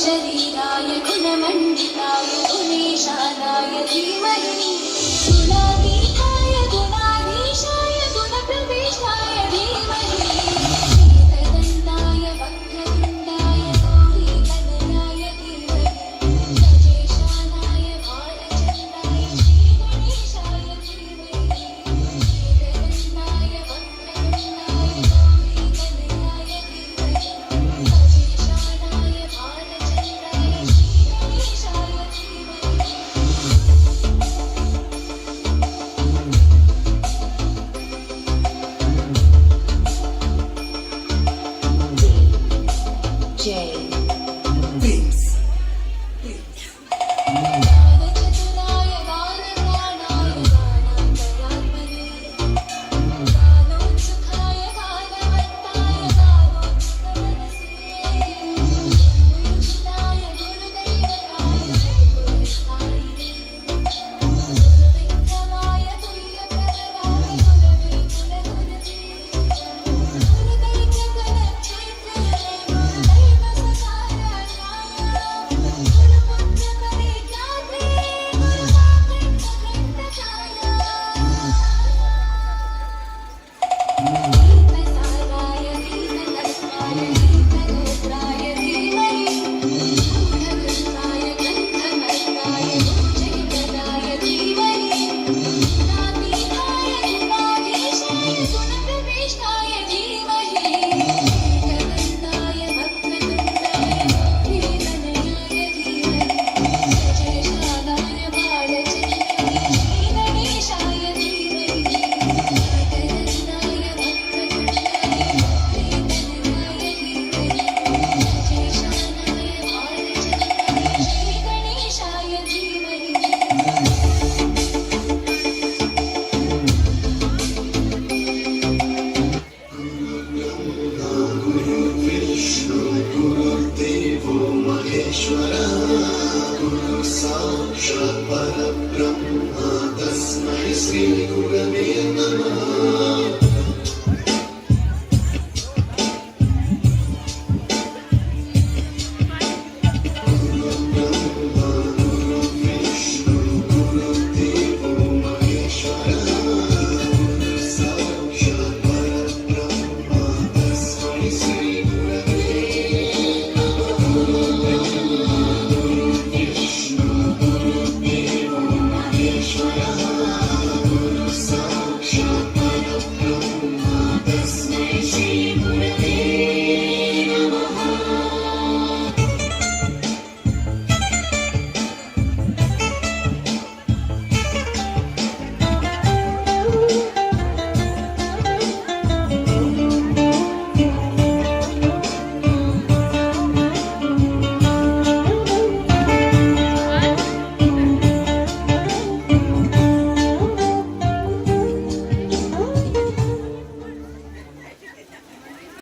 शरीराय गुणमण्डिताय गुणेशानाय धीमहि गुणातीताय गुणाधीशाय गुणप्रविष्टाय धीमहि एकदन्ताय वक्रतुण्डाय गौरीतनयाय धीमहि गजेशानाय भालचन्द्राय श्रीगणेशाय धीमहि एकदन्ताय वक्रतुण्डाय गौरीतनयाय धीमहि गजेशानाय भालचन्द्राय श्रीगणेशाय धीमहि J Beats गानचतुराय गानप्राणाय गानान्तरात्मने गानोत्सुकाय गानवन्ताय गानोत्सुकमनसे गुरुयुक्ताय गुरुदैवताय गुरुस्थायिने गुरुविक्रमाय तुल्यप्रभवाय गुरवे गुणगुरवे गुरुदैत्यगणक्षेत्रे गुरुदैवसखाराय गुरुपुत्रपरिज्ञात्रे गुरुवाक्यर्थघण्टकाय दीपसाराय दीनतत्त्वाय दीपनेत्राय धीमहि गूढगुप्ताय गन्धमर्काय भुजगदाय धीमहि गुणातीताय गुणाधीशाय गुणप्रविष्टाय धीमहि एकदन्ताय वक्रतुण्डाय गौरीतनयाय धीमहि गजेशानाय भालचन्द्राय श्रीगणेशाय धीमहि एकदन्ताय वक्रतुण्डाय गौरीतनयाय धीमहि गजेशानाय भालचन्द्राय श्रीगणेशाय धीमहि विष्णु गुरुर्देवो महेश्वरः गुरु साक्षात् परब्रह्म